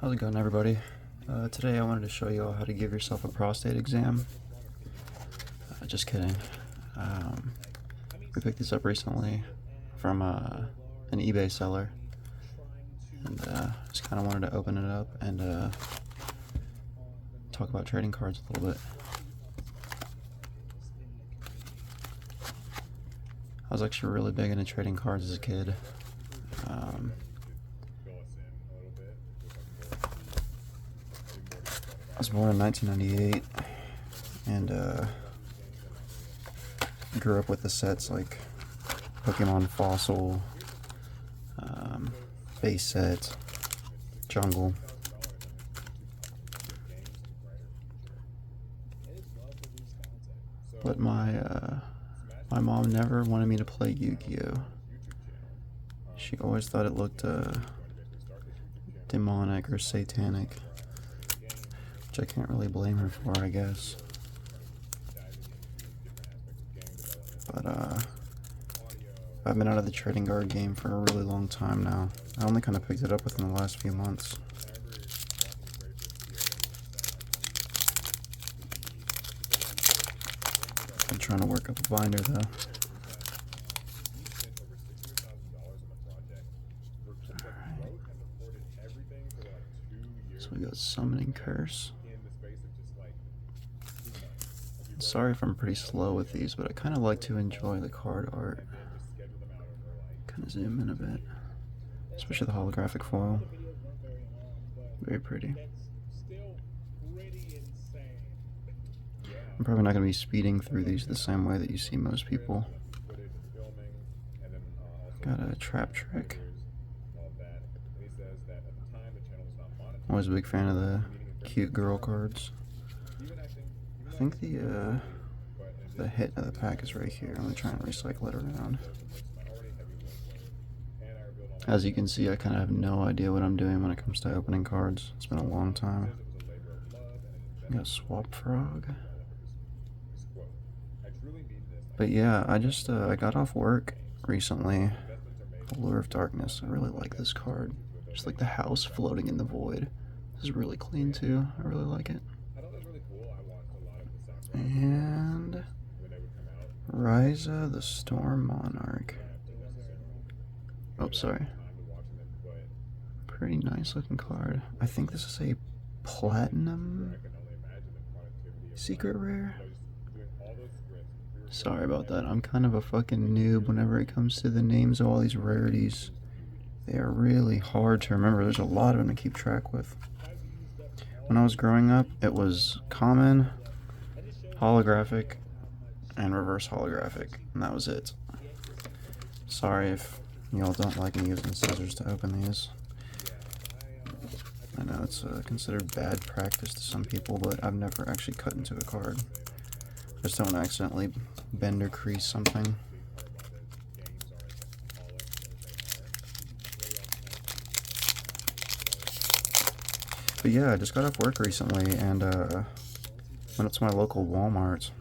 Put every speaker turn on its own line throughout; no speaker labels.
How's it going, everybody? Today I wanted to show you all how to give yourself a prostate exam. Just kidding. We picked this up recently from an eBay seller, and just kind of wanted to open it up and talk about trading cards a little bit. I was actually really big into trading cards as a kid. I was born in 1998 and grew up with the sets like Pokemon Fossil, base set, Jungle. But my mom never wanted me to play Yu-Gi-Oh! She always thought it looked demonic or satanic, which I can't really blame her for, I guess. But I've been out of the trading card game for a really long time now. I only kind of picked it up within the last few months. I'm trying to work up a binder though. Alright. So we got Summoning Curse. Sorry if I'm pretty slow with these, but I kind of like to enjoy the card art. Kind of zoom in a bit, especially the holographic foil. Very pretty. I'm probably not going to be speeding through these the same way that you see most people. Got a Trap Trick. Always a big fan of the cute girl cards. I think the hit of the pack is right here. I'm going to try and recycle it around. As you can see, I kind of have no idea what I'm doing when it comes to opening cards. It's been a long time. Got Swap Frog. But yeah, I just I got off work recently. Allure of Darkness. I really like this card. Just like the house floating in the void. This is really clean too. I really like it. And Ryza the Storm Monarch. Oh, sorry. Pretty nice looking card. I think this is a platinum secret rare. Sorry about that. I'm kind of a fucking noob whenever it comes to the names of all these rarities. They are really hard to remember. There's a lot of them to keep track with. When I was growing up, it was common, holographic, and reverse holographic, and that was it. Sorry if y'all don't like me using scissors to open these. I know it's considered bad practice to some people, but I've never actually cut into a card. Just don't accidentally bend or crease something. But yeah, I just got off work recently and went up to my local Walmart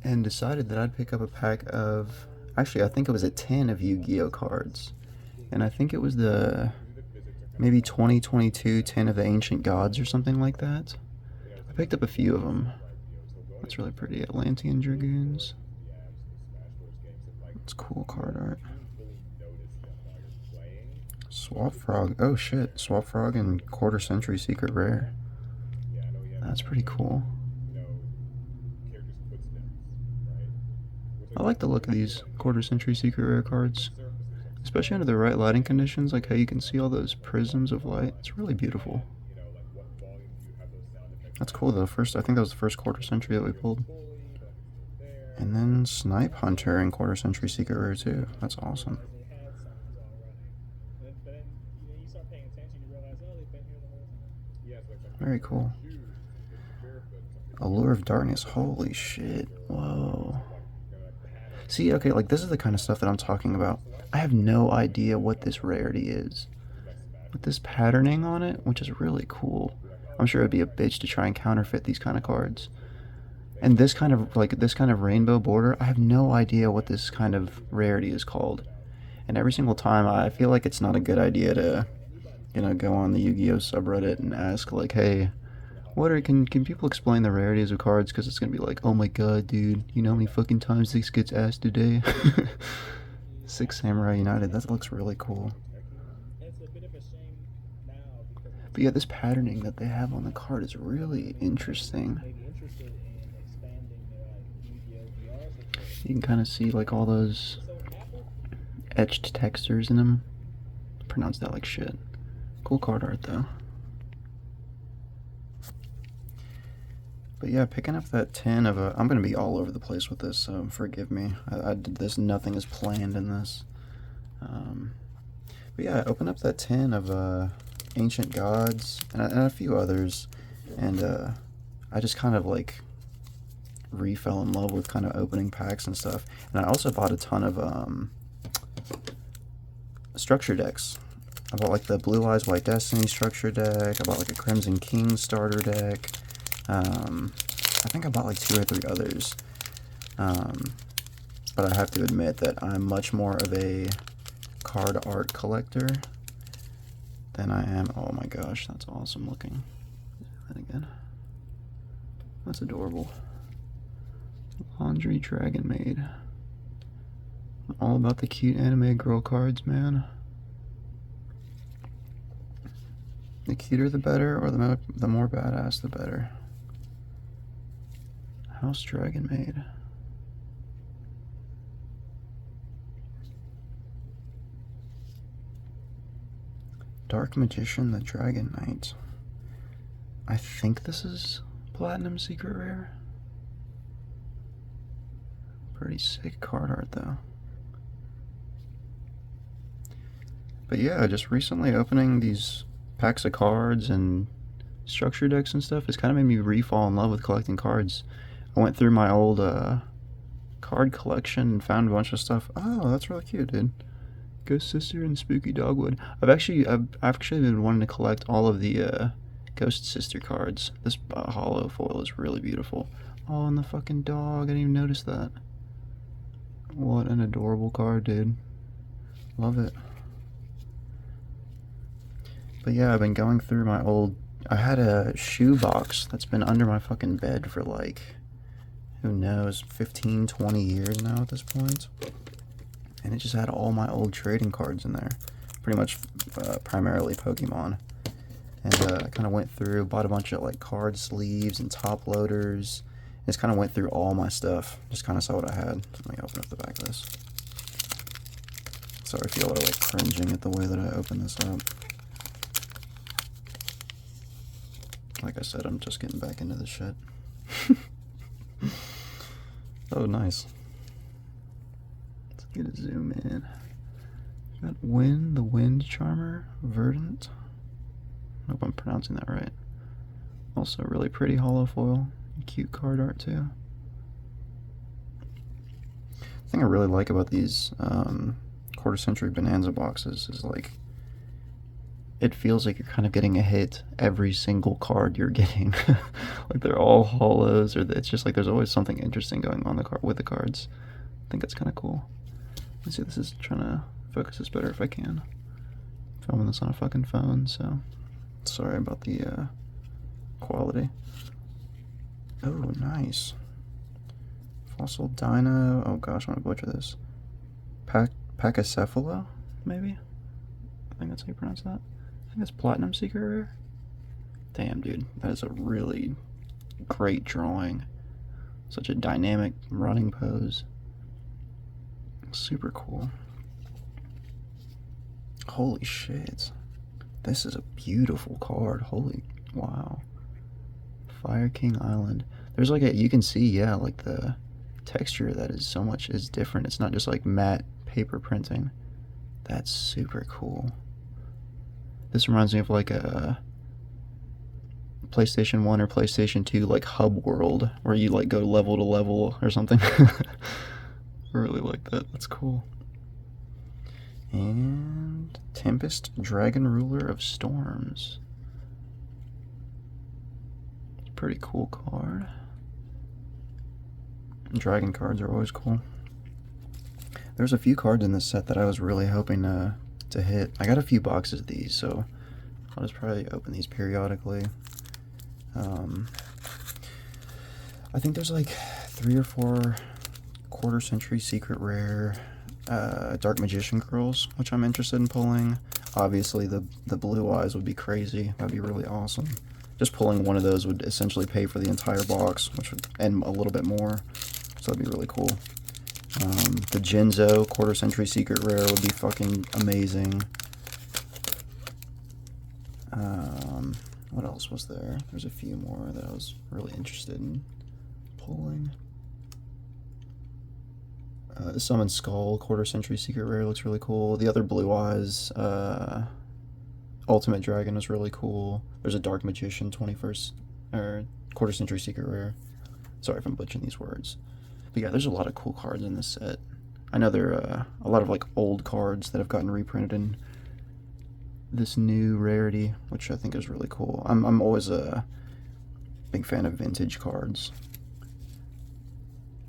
and decided that I'd pick up a pack of, actually I think it was a 10 of Yu-Gi-Oh cards. And I think it was the maybe 2022 10 of the Ancient Gods or something like that. I picked up a few of them. That's really pretty. Atlantean Dragoons. That's cool card art. Swap Frog. Oh shit. Swap Frog and Quarter Century Secret Rare. That's pretty cool. I like the look of these Quarter Century Secret Rare cards. Especially under the right lighting conditions, like how you can see all those prisms of light. It's really beautiful. That's cool though. I think that was the first Quarter Century that we pulled. And then Snipe Hunter and Quarter Century Secret Rare too. That's awesome. Very cool. Allure of Darkness. Holy shit. Whoa. See, okay, like this is the kind of stuff that I'm talking about. I have no idea what this rarity is. With this patterning on it, which is really cool. I'm sure it'd be a bitch to try and counterfeit these kind of cards. And this kind of rainbow border, I have no idea what this kind of rarity is called. And every single time I feel like it's not a good idea to go on the Yu-Gi-Oh subreddit and ask like, hey, can people explain the rarities of cards? Because it's gonna be like, oh my god, dude, you know how many fucking times this gets asked today? Six Samurai United, that looks really cool. But yeah, this patterning that they have on the card is really interesting. You can kind of see like all those etched textures in them. Pronounce that like shit. Cool card art though. But yeah, picking up that 10 of a... I'm going to be all over the place with this, so forgive me. I did this, nothing is planned in this. But yeah, I opened up that 10 of Ancient Gods and a few others, and I just kind of like fell in love with kind of opening packs and stuff. And I also bought a ton of structure decks. I bought like the Blue Eyes White Destiny structure deck. I bought like a Crimson King starter deck. I think I bought like 2 or 3 others. But I have to admit that I'm much more of a card art collector than I am. Oh my gosh, that's awesome looking. That again. That's adorable. Laundry Dragon Maid. I'm all about the cute anime girl cards, man. The cuter the better, or the more badass the better. House Dragon Maid. Dark Magician, the Dragon Knight. I think this is Platinum Secret Rare. Pretty sick card art though. But yeah, just recently opening these packs of cards and structure decks and stuff has kind of made me re-fall in love with collecting cards. I went through my old card collection and found a bunch of stuff. Oh, that's really cute, dude. Ghost Sister and Spooky Dogwood. I've actually been wanting to collect all of the Ghost Sister cards. This hollow foil is really beautiful. Oh, and the fucking dog. I didn't even notice that. What an adorable card, dude. Love it. But yeah, I've been going through my old... I had a shoe box that's been under my fucking bed for like, who knows, 15, 20 years now at this point. And it just had all my old trading cards in there. Pretty much primarily Pokemon. And I kind of went through, bought a bunch of like card sleeves and top loaders. Just kind of went through all my stuff. Just kind of saw what I had. Let me open up the back of this. Sorry if y'all are like cringing at the way that I open this up. Like I said, I'm just getting back into this shit. Oh, nice. Let's get a zoom in. Got Wind, the Wind Charmer, Verdant. I hope I'm pronouncing that right. Also really pretty hollow foil. Cute card art too. The thing I really like about these quarter century Bonanza boxes is like, it feels like you're kind of getting a hit every single card you're getting. Like they're all hollows, or it's just like there's always something interesting going on with the cards. I think that's kind of cool. Let's see, this is trying to focus this better if I can. I'm filming this on a fucking phone, so sorry about the quality. Oh, nice. Fossil Dino. Oh gosh, I'm gonna butcher this. Pachycephalo, maybe? I think that's how you pronounce that. I think that's Platinum Secret Rare. Damn, dude. That is a really great drawing. Such a dynamic running pose. Super cool. Holy shit. This is a beautiful card. Holy wow. Fire King Island. There's like you can see, yeah, like the texture that is different. It's not just like matte paper printing. That's super cool. This reminds me of like a PlayStation 1 or PlayStation 2 like hub world where you like go level to level or something. I really like that. That's cool. And Tempest, Dragon Ruler of Storms. Pretty cool card. Dragon cards are always cool. There's a few cards in this set that I was really hoping to hit. I got a few boxes of these, so I'll just probably open these periodically. I think there's like 3 or 4 quarter century secret rare Dark Magician girls, which I'm interested in pulling. Obviously, the blue eyes would be crazy. That'd be really awesome. Just pulling one of those would essentially pay for the entire box, which would, and a little bit more. So that'd be really cool. The Jinzo quarter century secret rare would be fucking amazing. What else was there? There's a few more that I was really interested in pulling. The Summon Skull quarter century secret rare looks really cool. The other Blue Eyes Ultimate Dragon was really cool. There's a Dark Magician 21st or quarter century secret rare. Sorry if I'm butchering these words. But yeah, there's a lot of cool cards in this set. I know there are a lot of like old cards that have gotten reprinted in this new rarity, which I think is really cool. I'm always a big fan of vintage cards.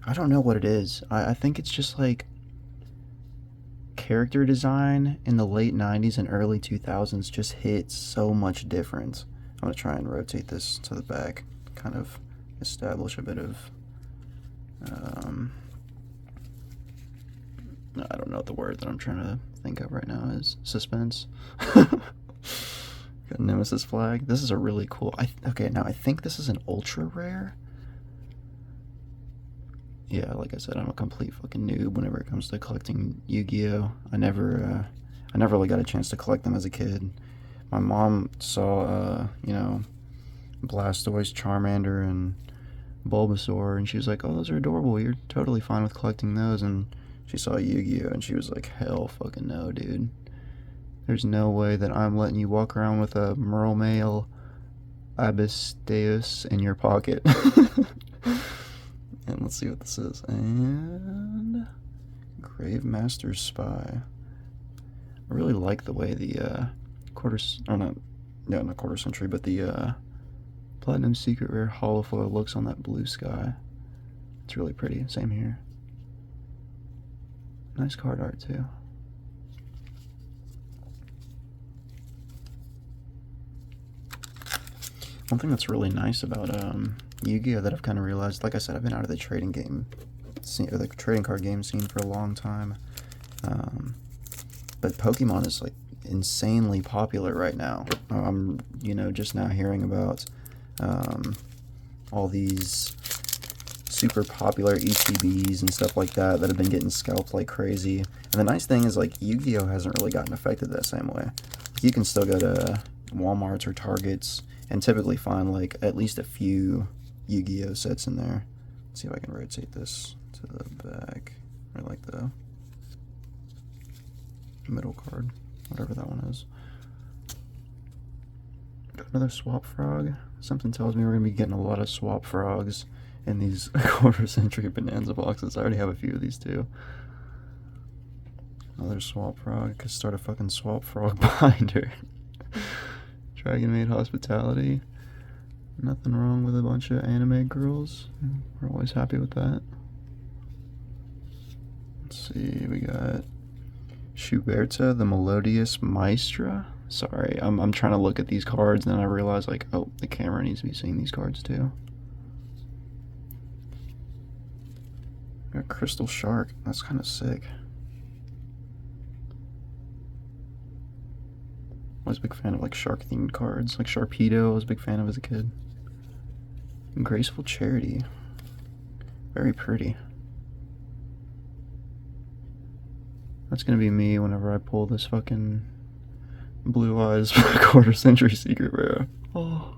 I don't know what it is. I think it's just like character design in the late 90s and early 2000s just hit so much different. I'm going to try and rotate this to the back, kind of establish a bit of I don't know what the word that I'm trying to think of right now is. Suspense. Got Nemesis flag. This is a really cool... okay, now I think this is an ultra rare. Yeah, like I said, I'm a complete fucking noob whenever it comes to collecting Yu-Gi-Oh! I never really got a chance to collect them as a kid. My mom saw, you know, Blastoise, Charmander, and Bulbasaur, and she was like, oh, those are adorable, you're totally fine with collecting those, and she saw Yu-Gi-Oh! And she was like, hell fucking no, dude. There's no way that I'm letting you walk around with a Mermail Abysteus in your pocket. And let's see what this is. And Grave Master's Spy. I really like the way the not quarter century, but the Platinum Secret Rare Holofoil looks on that blue sky. It's really pretty. Same here. Nice card art too. One thing that's really nice about Yu-Gi-Oh! That I've kind of realized, like I said, I've been out of the trading game scene, or the trading card game scene for a long time. But Pokemon is like insanely popular right now. I'm, you know, just now hearing about all these super popular ETBs and stuff like that that have been getting scalped like crazy. And the nice thing is, like, Yu-Gi-Oh! Hasn't really gotten affected that same way. You can still go to Walmarts or Targets and typically find like at least a few Yu-Gi-Oh! Sets in there. Let's see if I can rotate this to the back, or like the middle card, whatever that one is. Got another Swap Frog. Something tells me we're going to be getting a lot of Swap Frogs in these quarter century Bonanza boxes. I already have a few of these too. Another Swap Frog. Could start a fucking Swap Frog binder. Dragon Maid Hospitality. Nothing wrong with a bunch of anime girls. We're always happy with that. Let's see, we got Schuberta, the Melodious Maestra. Sorry, I'm trying to look at these cards and then I realize, like, oh, the camera needs to be seeing these cards too. Got Crystal Shark. That's kind of sick. I was a big fan of like shark themed cards, like Sharpedo I was a big fan of as a kid. And Graceful Charity. Very pretty. That's gonna be me whenever I pull this fucking Blue Eyes quarter century secret rare. Oh.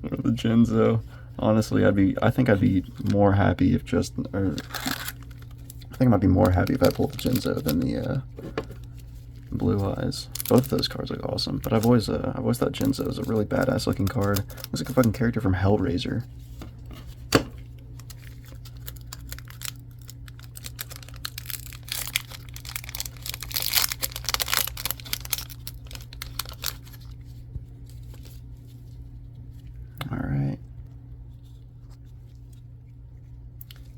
Or the Genzo. Honestly, I think I'd be more happy if I might be more happy if I pulled the Genzo than the Blue Eyes. Both of those cards look awesome, but I've always thought Genzo is a really badass looking card. Looks like a fucking character from Hellraiser. Alright.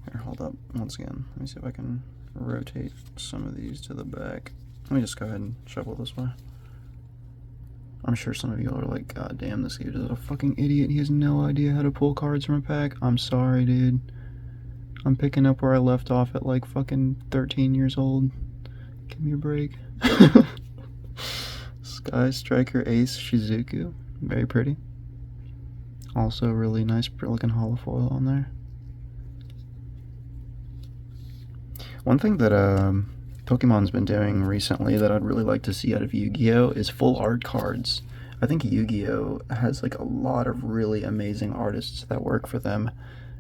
Here, hold up once again. Let me see if I can rotate some of these to the back. Let me just go ahead and shuffle this way. I'm sure some of you are like, God damn, this dude is a fucking idiot. He has no idea how to pull cards from a pack. I'm sorry, dude. I'm picking up where I left off at like fucking 13 years old. Give me a break. Sky Striker Ace Shizuku. Very pretty. Also really nice looking holofoil on there. One thing that Pokemon's been doing recently that I'd really like to see out of Yu-Gi-Oh! Is full art cards. I think Yu-Gi-Oh! Has like a lot of really amazing artists that work for them,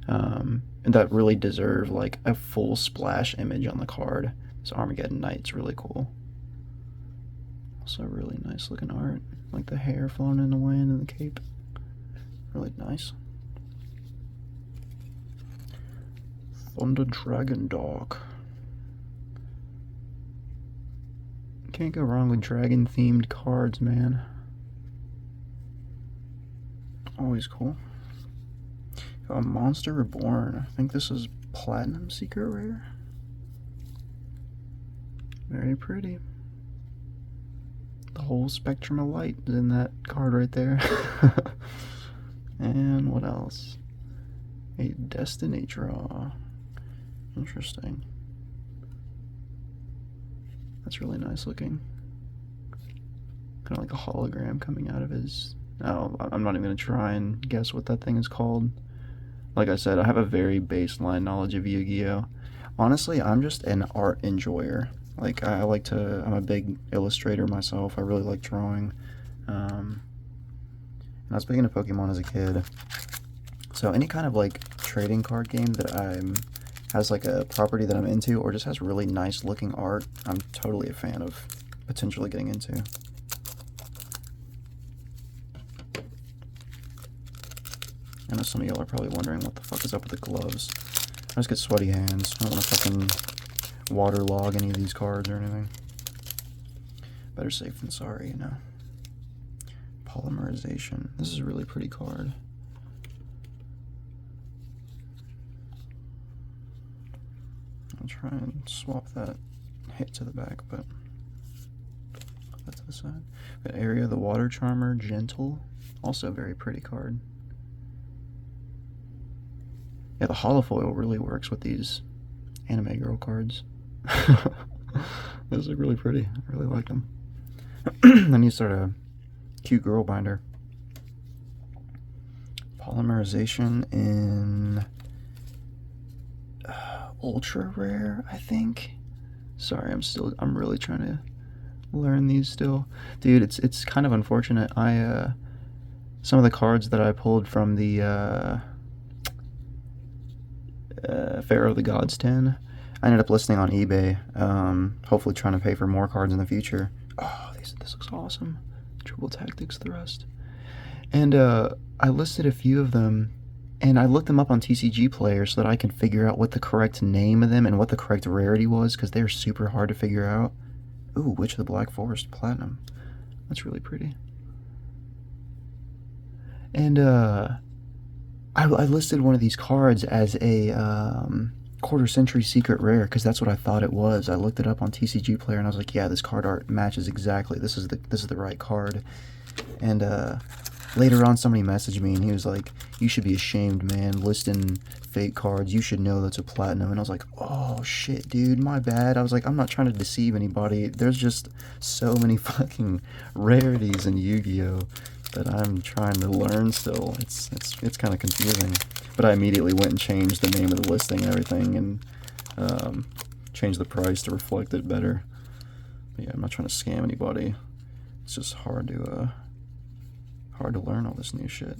and that really deserve like a full splash image on the card. This Armageddon Knight's really cool. Also really nice looking art, like the hair flowing in the wind and the cape. Really nice. Thunder Dragon Dog. Can't go wrong with dragon themed cards, man. Always cool. Got Monster Reborn. I think this is Platinum Secret Rare. Very pretty. The whole spectrum of light is in that card right there. And what else? A Destiny Draw. Interesting. That's really nice looking. Kind of like a hologram coming out of his... Oh, I'm not even going to try and guess what that thing is called. Like I said, I have a very baseline knowledge of Yu-Gi-Oh! Honestly, I'm just an art enjoyer. Like, I'm a big illustrator myself. I really like drawing. And I was big into Pokemon as a kid. So any kind of like trading card game that has like a property that I'm into or just has really nice looking art, I'm totally a fan of potentially getting into. I know some of y'all are probably wondering what the fuck is up with the gloves. I just get sweaty hands. I don't want to fucking waterlog any of these cards or anything. Better safe than sorry, you know. Polymerization. This is a really pretty card. I'll try and swap that hit to the back, but put that to the side. Got Area the Water Charmer, Gentle. Also a very pretty card. Yeah, the holofoil really works with these anime girl cards. Those look really pretty. I really like them. Then you start a cute girl binder. Polymerization in ultra rare, I think. Sorry, I'm really trying to learn these still. Dude, it's kind of unfortunate. Some of the cards that I pulled from the Pharaoh of the Gods 10, I ended up listing on eBay, hopefully trying to pay for more cards in the future. Oh, this looks awesome. Triple Tactics Thrust. And I listed a few of them, and I looked them up on TCG Player so that I could figure out what the correct name of them and what the correct rarity was, because they're super hard to figure out. Ooh, Witch of the Black Forest Platinum. That's really pretty. And I listed one of these cards as a quarter century secret rare because that's what I thought it was. I looked it up on TCG Player and I was like, yeah, this card art matches exactly. This is the right card. And later on, somebody messaged me and he was like, you should be ashamed, man, listing fake cards. You should know that's a platinum. And I was like, oh shit, dude, my bad. I was like, I'm not trying to deceive anybody. There's just so many fucking rarities in Yu-Gi-Oh! That I'm trying to learn still. It's kind of confusing. But I immediately went and changed the name of the listing and everything, and changed the price to reflect it better. But yeah, I'm not trying to scam anybody. It's just hard to learn all this new shit.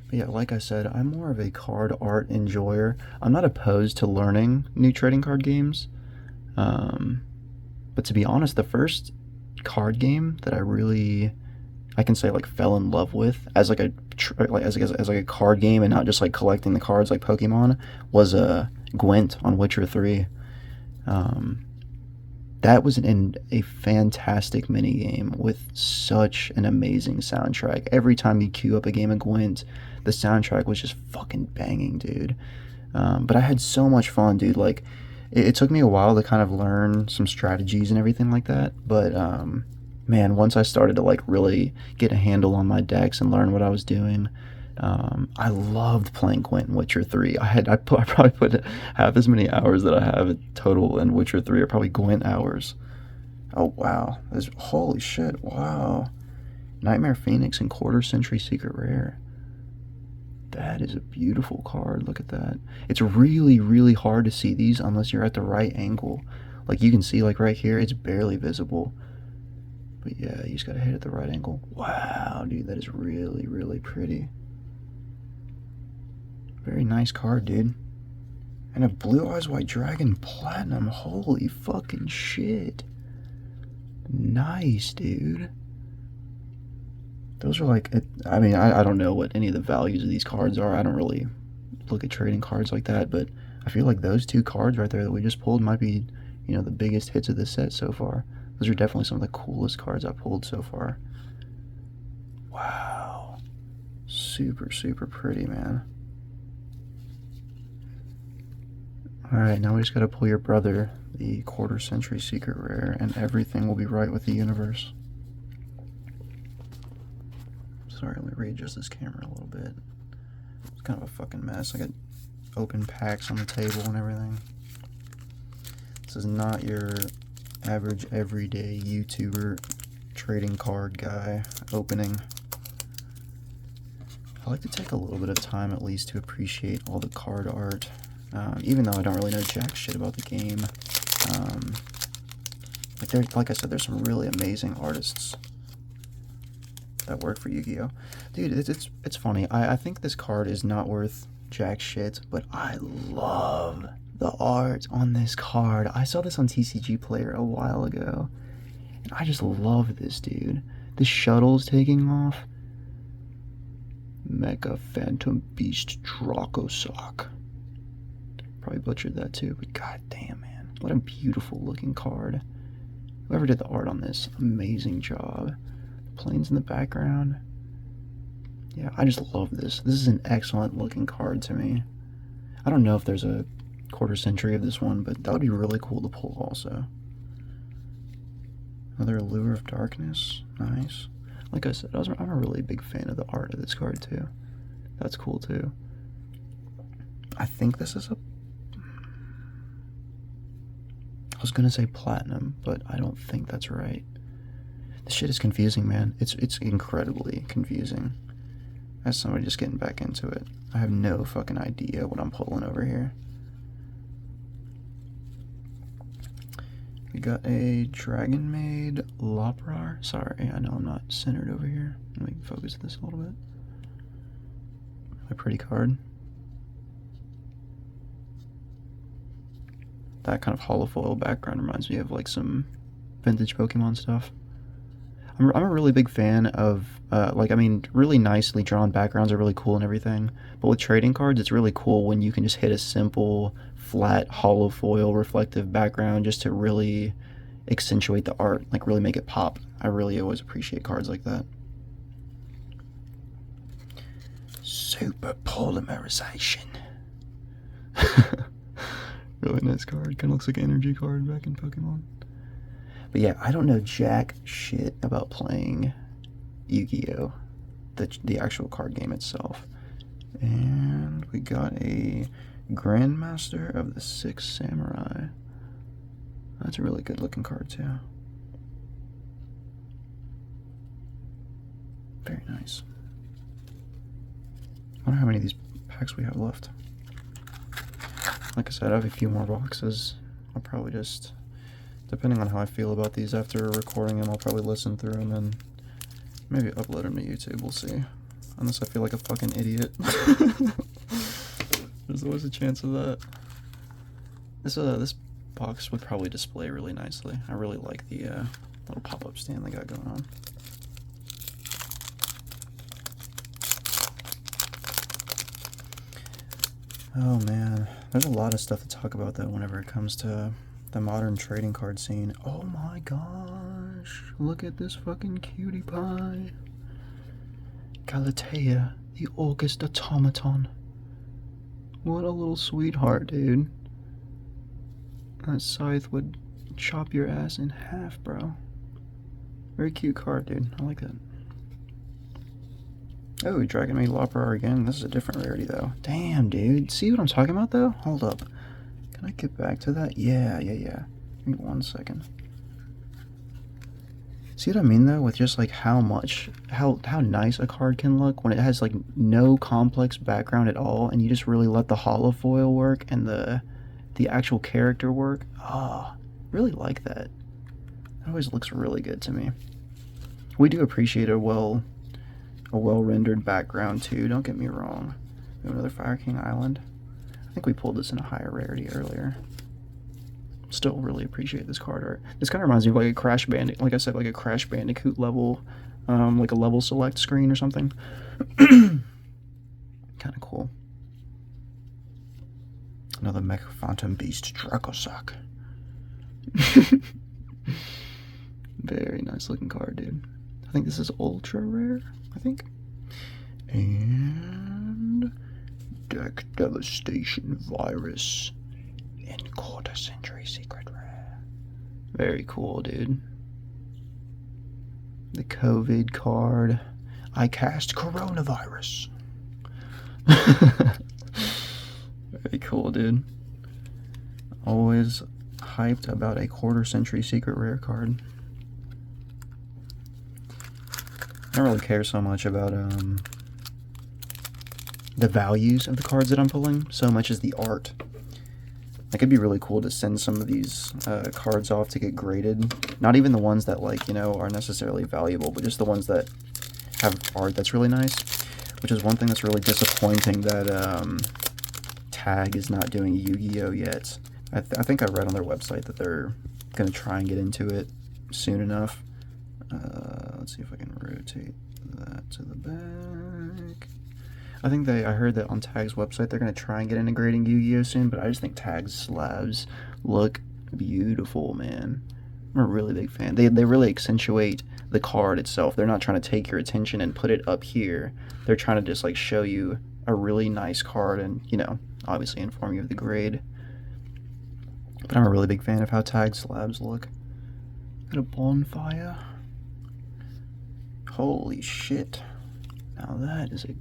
But yeah, like I said, I'm more of a card art enjoyer. I'm not opposed to learning new trading card games. But to be honest, the first card game that I can say like fell in love with as like a card game and not just like collecting the cards like Pokemon was Gwent on Witcher 3. That was a fantastic minigame with such an amazing soundtrack. Every time you queue up a game of Gwent, the soundtrack was just fucking banging, dude. But I had so much fun, dude. Like, it took me a while to kind of learn some strategies and everything like that, but Man, once I started to like really get a handle on my decks and learn what I was doing, I loved playing Gwent in Witcher 3. I probably put half as many hours that I have total in Witcher 3 are probably Gwent hours. Oh wow, holy shit, wow. Nightmare Phoenix and Quarter Century Secret Rare. That is a beautiful card. Look at that. It's really, really hard to see these unless you're at the right angle. Like you can see, like right here, it's barely visible. But yeah, you just gotta hit it at the right angle. Wow, dude, that is really, really pretty. Very nice card, dude. And a Blue Eyes White Dragon Platinum. Holy fucking shit. Nice, dude. Those are like, I mean, I don't know what any of the values of these cards are. I don't really look at trading cards like that, but I feel like those two cards right there that we just pulled might be, you know, the biggest hits of the set so far. Those are definitely some of the coolest cards I've pulled so far. Wow. Super, super pretty, man. Alright, now we just gotta pull your brother, the Quarter Century Secret Rare, and everything will be right with the universe. Sorry, let me readjust this camera a little bit. It's kind of a fucking mess. I got open packs on the table and everything. This is not your average everyday YouTuber trading card guy opening. I like to take a little bit of time at least to appreciate all the card art, even though I don't really know jack shit about the game. Like I said, there's some really amazing artists that work for Yu-Gi-Oh! Dude, it's funny. I think this card is not worth jack shit, but I love the art on this card. I saw this on TCG Player a while ago, and I just love this, dude. The shuttle's taking off. Mecha Phantom Beast Dracosock. Probably butchered that too, but god damn, man. What a beautiful looking card. Whoever did the art on this, amazing job. The planes in the background. Yeah, I just love this. This is an excellent looking card to me. I don't know if there's a Quarter Century of this one, but that would be really cool to pull also. Another Allure of Darkness. Nice. Like I said, I'm a really big fan of the art of this card too. That's cool too. I think this is a... I was gonna say platinum, but I don't think that's right. This shit is confusing, man. It's incredibly confusing. As somebody just getting back into it, I have no fucking idea what I'm pulling over here. We got a Dragon Maid Loprar. Sorry, I know I'm not centered over here. Let me focus this a little bit. A pretty card. That kind of holofoil background reminds me of like some vintage Pokemon stuff. I'm a really big fan of, really nicely drawn backgrounds are really cool and everything. But with trading cards, it's really cool when you can just hit a simple, flat, holofoil reflective background just to really accentuate the art, like really make it pop. I really always appreciate cards like that. Super polymerization. Really nice card. Kind of looks like an energy card back in Pokemon. But yeah, I don't know jack shit about playing Yu-Gi-Oh! The actual card game itself. And we got a Grandmaster of the Six Samurai. That's a really good looking card too. Very nice. I wonder how many of these packs we have left. Like I said, I have a few more boxes. I'll probably just, depending on how I feel about these after recording them, I'll probably listen through them and maybe upload them to YouTube. We'll see. Unless I feel like a fucking idiot. There's always a chance of that. This box would probably display really nicely. I really like the little pop-up stand they got going on. Oh man, there's a lot of stuff to talk about though whenever it comes to the modern trading card scene. Oh my gosh, look at this fucking cutie pie. Galatea, the August Automaton. What a little sweetheart, dude. That scythe would chop your ass in half, bro. Very cute card, dude. I like that. Oh, Dragon Maid Lopper again. This is a different rarity, though. Damn, dude. See what I'm talking about, though? Hold up. Can I get back to that? Yeah. Give me 1 second. See what I mean, though? With just, like, how nice a card can look when it has, like, no complex background at all, and you just really let the holofoil work and the actual character work. Oh, really like that. It always looks really good to me. We do appreciate a well-rendered background too, don't get me wrong. Another Fire King Island. I think we pulled this in a higher rarity earlier. Still really appreciate this card art. This kind of reminds me of like a Crash Bandicoot, like I said, like a Crash Bandicoot level, like a level select screen or something. Kind of cool. Another Mech Phantom Beast Dracosac. Very nice looking card, dude. I think this is ultra rare, I think. And Deck Devastation Virus and Quarter Century Secret Rare. Very cool, dude. The COVID card. I cast Coronavirus. Very cool, dude. Always hyped about a Quarter Century Secret Rare card. I don't really care so much about the values of the cards that I'm pulling, so much as the art. It could be really cool to send some of these cards off to get graded. Not even the ones that, like, you know, are necessarily valuable, but just the ones that have art that's really nice. Which is one thing that's really disappointing that Tag is not doing Yu-Gi-Oh! Yet. I think I read on their website that they're going to try and get into it soon enough. Let's see if I can rotate that to the back. I heard that on Tag's website they're going to try and get integrating Yu-Gi-Oh! Soon, but I just think Tag's slabs look beautiful, man. I'm a really big fan. They really accentuate the card itself. They're not trying to take your attention and put it up here. They're trying to just, like, show you a really nice card and, you know, obviously inform you of the grade. But I'm a really big fan of how Tag slabs look. Got a bonfire. Holy shit. Now that is a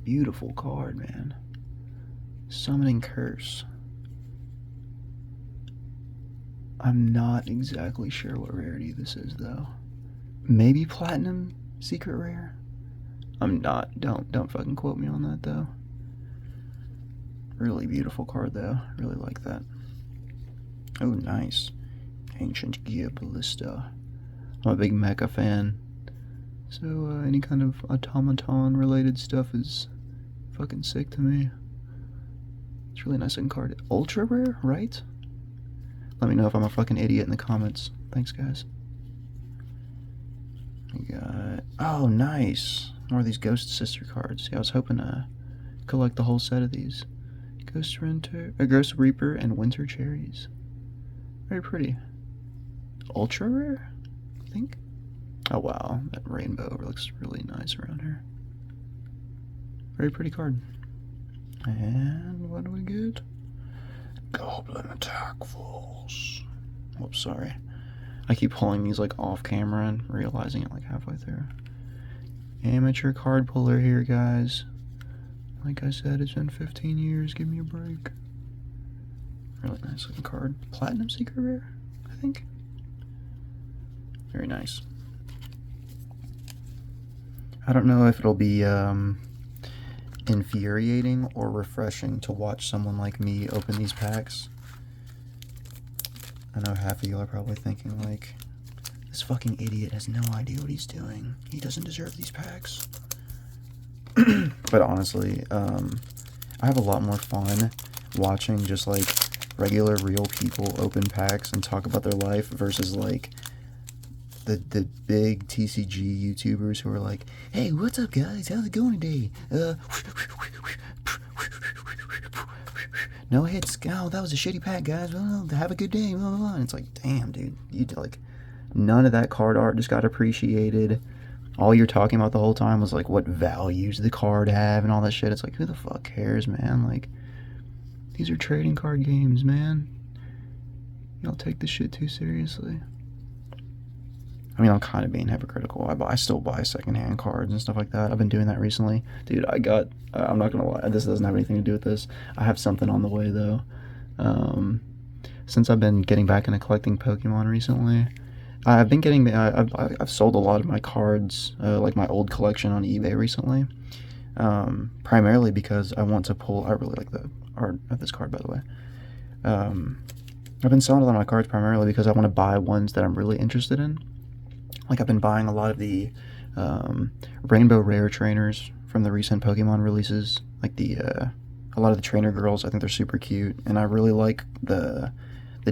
beautiful card, man. Summoning Curse. I'm not exactly sure what rarity this is, though. Maybe Platinum Secret Rare? I'm not. Don't fucking quote me on that, though. Really beautiful card, though. Really like that. Oh, nice. Ancient Gear Ballista. I'm a big mecha fan. So any kind of automaton related stuff is fucking sick to me. It's really nice looking card. Ultra rare, right? Let me know if I'm a fucking idiot in the comments. Thanks, guys. We got... Oh, nice. More of these Ghost Sister cards. Yeah, I was hoping to collect the whole set of these. Ghost Reaper and Winter Cherries. Very pretty. Ultra rare, I think. Oh wow, that rainbow looks really nice around here. Very pretty card. And what do we get? Goblin Attack Force. Whoops, sorry. I keep pulling these like off camera and realizing it like halfway through. Amateur card puller here, guys. Like I said, it's been 15 years. Give me a break. Really nice looking card. Platinum Secret Rare, I think. Very nice. I don't know if it'll be infuriating or refreshing to watch someone like me open these packs. I know half of you are probably thinking like, this fucking idiot has no idea what he's doing. He doesn't deserve these packs. But honestly, I have a lot more fun watching just like regular real people open packs and talk about their life versus like the big TCG YouTubers who are like, hey, what's up, guys? How's it going today? No hits. Oh, that was a shitty pack, guys. Well, have a good day. And it's like, damn, dude. You like, none of that card art just got appreciated. All you're talking about the whole time was like what values the card have and all that shit. It's like, who the fuck cares, man? Like, these are trading card games, man. Y'all take this shit too seriously. I mean, I'm kind of being hypocritical. I still buy secondhand cards and stuff like that. I've been doing that recently. Dude, I'm not gonna lie, this doesn't have anything to do with this. I have something on the way, though. Since I've been getting back into collecting Pokemon recently, I've sold a lot of my cards, like my old collection on eBay recently. Primarily because I want to pull, I really like the art of this card, by the way. I've been selling a lot of my cards primarily because I want to buy ones that I'm really interested in. Like, I've been buying a lot of the rainbow rare trainers from the recent Pokemon releases. Like a lot of the trainer girls, I think they're super cute, and I really like the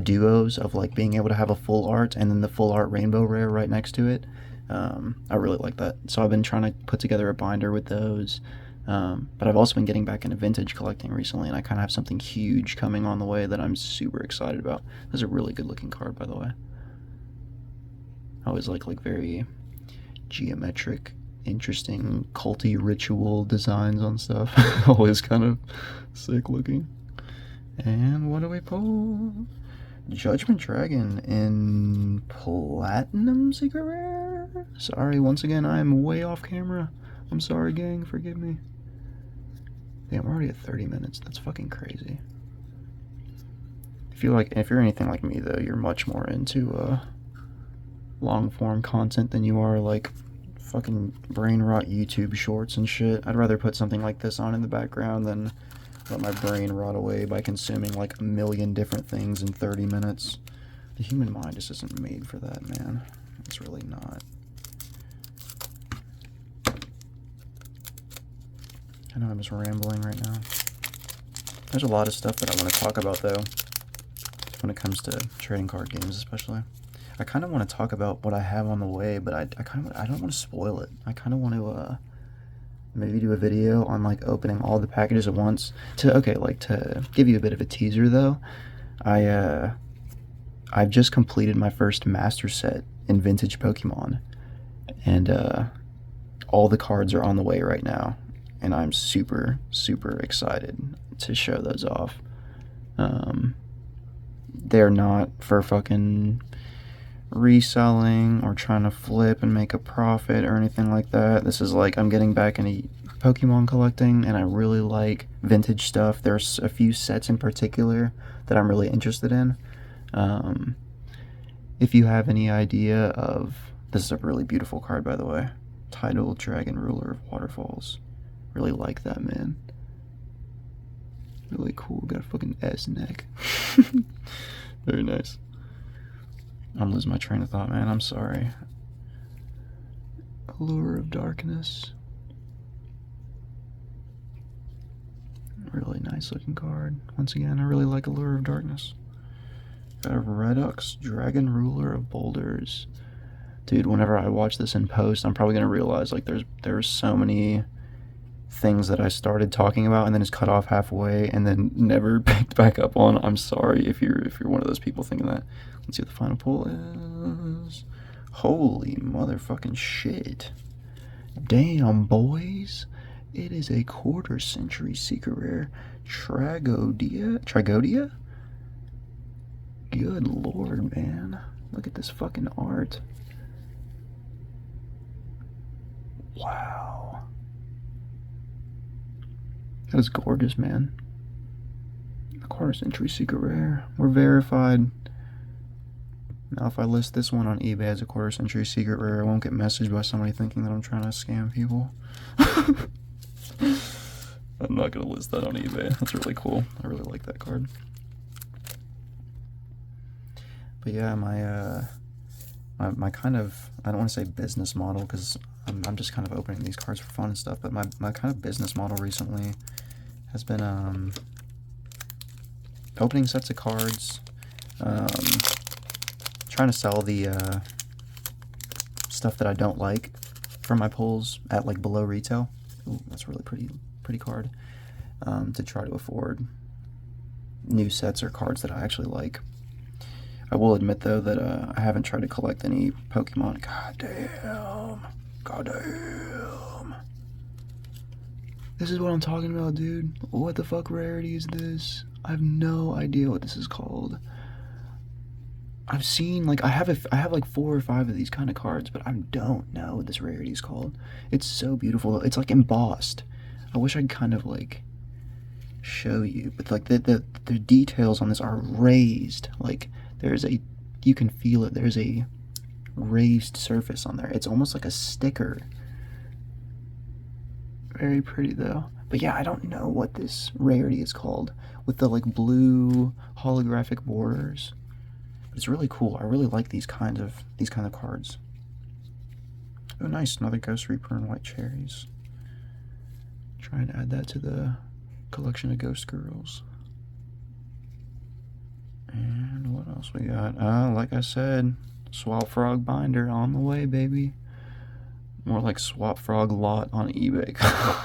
duos of like being able to have a full art and then the full art rainbow rare right next to it. I really like that. So I've been trying to put together a binder with those. But I've also been getting back into vintage collecting recently, and I kind of have something huge coming on the way that I'm super excited about. This is a really good looking card, by the way. I always like very geometric, interesting, culty ritual designs on stuff. Always kind of sick looking. And what do we pull? Judgment Dragon in Platinum Secret Rare? Sorry, once again, I'm way off camera. I'm sorry, gang, forgive me. Damn, we're already at 30 minutes. That's fucking crazy. If you're anything like me, though, you're much more into long-form content than you are like fucking brain rot YouTube shorts and shit. I'd rather put something like this on in the background than let my brain rot away by consuming like a million different things in 30 minutes. The human mind just isn't made for that, man. It's really not. I know I'm just rambling right now. There's a lot of stuff that I want to talk about, though, when it comes to trading card games, especially. I kind of want to talk about what I have on the way, but I don't want to spoil it. I kind of want to maybe do a video on like opening all the packages at once. To give you a bit of a teaser, though, I've just completed my first master set in vintage Pokemon, and all the cards are on the way right now. And I'm super, super excited to show those off. They're not for fucking reselling or trying to flip and make a profit or anything like that. This is like, I'm getting back into Pokemon collecting, and I really like vintage stuff. There's a few sets in particular that I'm really interested in. If you have any idea of... This is a really beautiful card, by the way. Tidal Dragon Ruler of Waterfalls. Really like that, man. Really cool. Got a fucking S neck. Very nice. I'm losing my train of thought, man. I'm sorry. Allure of Darkness. Really nice looking card. Once again, I really like Allure of Darkness. Got a Redux Dragon Ruler of Boulders. Dude, whenever I watch this in post, I'm probably gonna realize like there's so many things that I started talking about and then it's cut off halfway and then never picked back up on. I'm sorry if you're one of those people thinking that. Let's see what the final pull is. Holy motherfucking shit. Damn, boys. It is a quarter-century secret rare Tragodia? Good lord, man. Look at this fucking art. Wow. That is gorgeous, man. A quarter-century secret rare. We're verified. Now, if I list this one on eBay as a quarter-century secret rare, I won't get messaged by somebody thinking that I'm trying to scam people. I'm not going to list that on eBay. That's really cool. I really like that card. But yeah, my kind of, I don't want to say business model, because I'm just kind of opening these cards for fun and stuff, but my kind of business model recently has been opening sets of cards, trying to sell the stuff that I don't like from my pulls at like below retail. Ooh, that's a really pretty card. To try to afford new sets or cards that I actually like. I will admit, though, that I haven't tried to collect any Pokemon. God damn. This is what I'm talking about, dude. What the fuck rarity is this? I have no idea what this is called. I've seen, like, I have like 4 or 5 of these kind of cards, but I don't know what this rarity is called. It's so beautiful. It's like embossed. I wish I'd kind of like show you, but like the details on this are raised. Like you can feel it. There's a raised surface on there. It's almost like a sticker. Very pretty though. But yeah, I don't know what this rarity is called with the like blue holographic borders. It's really cool. I really like these kind of cards. Oh, nice, another Ghost Reaper and White Cherries. Try and add that to the collection of Ghost Girls. And what else we got? Like I said, Swap Frog binder on the way, baby. More like Swap Frog lot on eBay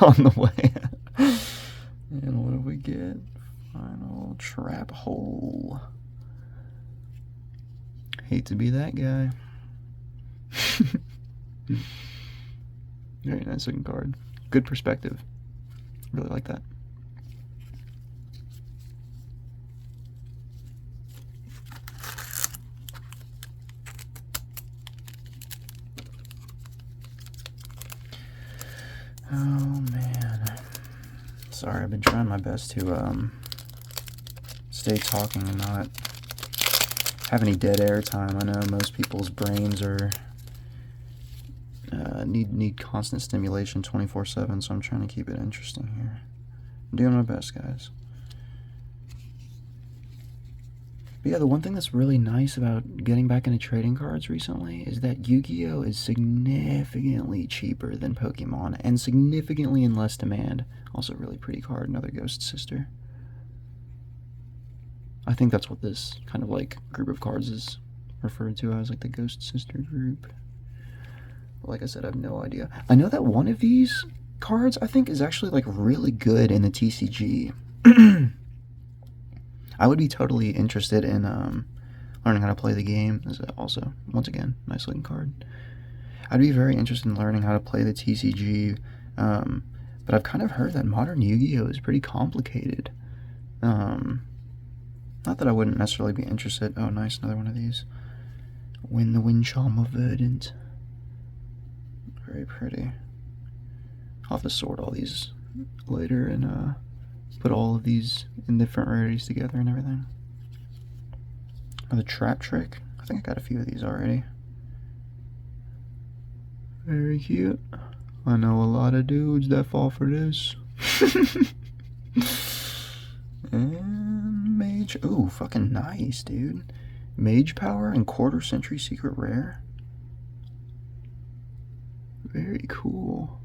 on the way. And what do we get? Final Trap Hole. Hate to be that guy. Very nice looking card. Good perspective. Really like that. Oh man. Sorry, I've been trying my best to stay talking and not have any dead air time. I know most people's brains are need constant stimulation 24/7, so I'm trying to keep it interesting here. I'm doing my best, guys. But yeah, the one thing that's really nice about getting back into trading cards recently is that Yu-Gi-Oh! Is significantly cheaper than Pokemon and significantly in less demand. Also a really pretty card, another Ghost Sister. I think that's what this kind of like group of cards is referred to as, like the Ghost Sister group. But like I said, I have no idea. I know that one of these cards I think is actually like really good in the TCG. I would be totally interested in learning how to play the game. Is also, once again, nice looking card. I'd be very interested in learning how to play the TCG, but I've kind of heard that modern Yu-Gi-Oh! Is pretty complicated. Not that I wouldn't necessarily be interested. Oh, nice, another one of these. Win the Wind Charm of Verdant. Very pretty. I'll have to sort all these later and put all of these in different rarities together and everything. Another Trap Trick. I think I got a few of these already. Very cute. I know a lot of dudes that fall for this. And Mage. Ooh, fucking nice, dude. Mage Power and Quarter Century Secret Rare. Very cool.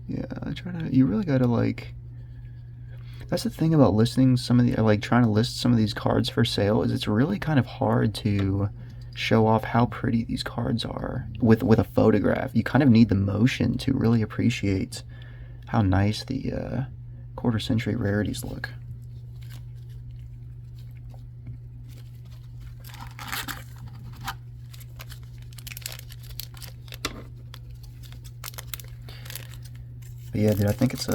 Yeah, you really gotta like. That's the thing about listing some of the, like trying to list some of these cards for sale, is it's really kind of hard to show off how pretty these cards are with a photograph. You kind of need the motion to really appreciate how nice the quarter century rarities look. But yeah, dude, I think it's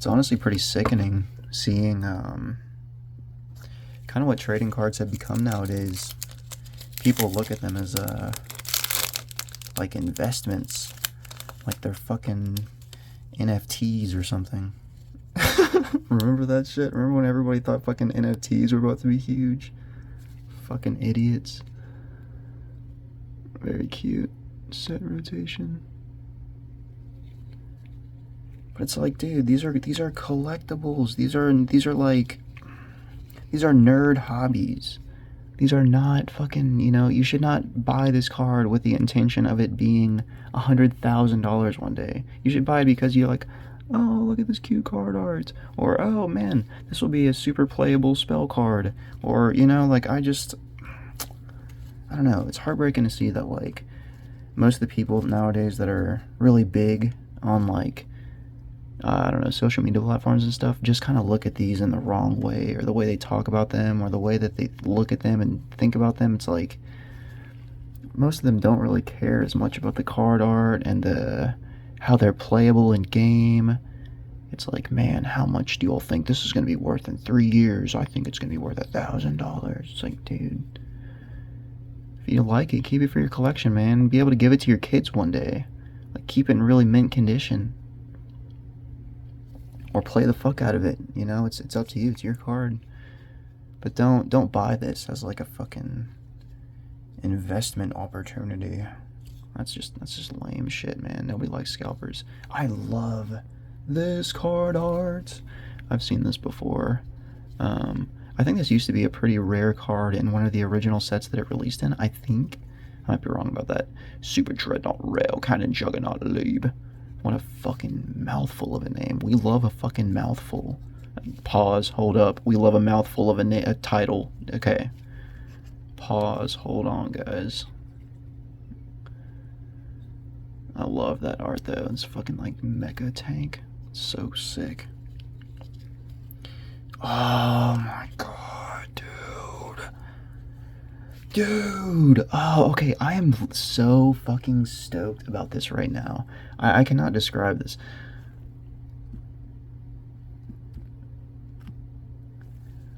honestly pretty sickening seeing kind of what trading cards have become nowadays. People look at them as like investments, like they're fucking NFTs or something. Remember that shit? Remember when everybody thought fucking NFTs were about to be huge? Fucking idiots. Very cute. Set rotation. But it's like, dude, these are collectibles. These are nerd hobbies. These are not fucking, you know, you should not buy this card with the intention of it being $100,000 one day. You should buy it because you're like, oh, look at this cute card art. Or, oh man, this will be a super playable spell card. Or, you know, like I don't know, it's heartbreaking to see that like most of the people nowadays that are really big on like I don't know, social media platforms and stuff, just kind of look at these in the wrong way, or the way they talk about them, or the way that they look at them and think about them. It's like most of them don't really care as much about the card art and how they're playable in game. It's like, man, how much do you all think this is going to be worth in 3 years? I think it's going to be worth $1,000. It's like, dude, If you like it, keep it for your collection, man. Be able to give it to your kids one day. Like, keep it in really mint condition. Or play the fuck out of it, you know? It's up to you. It's your card. But don't buy this as like a fucking investment opportunity. That's just lame shit, man. Nobody likes scalpers. I love this card art. I've seen this before. I think this used to be a pretty rare card in one of the original sets that it released in. I think. I might be wrong about that. Super Dreadnought Rail, Cannon Juggernaut Lube. What a fucking mouthful of a name. We love a fucking mouthful. Pause, hold up. We love a mouthful of a title. Okay. Pause, hold on, guys. I love that art, though. It's fucking like mecha tank. It's so sick. Oh my god, dude. Dude! Oh, okay, I am so fucking stoked about this right now. I cannot describe this.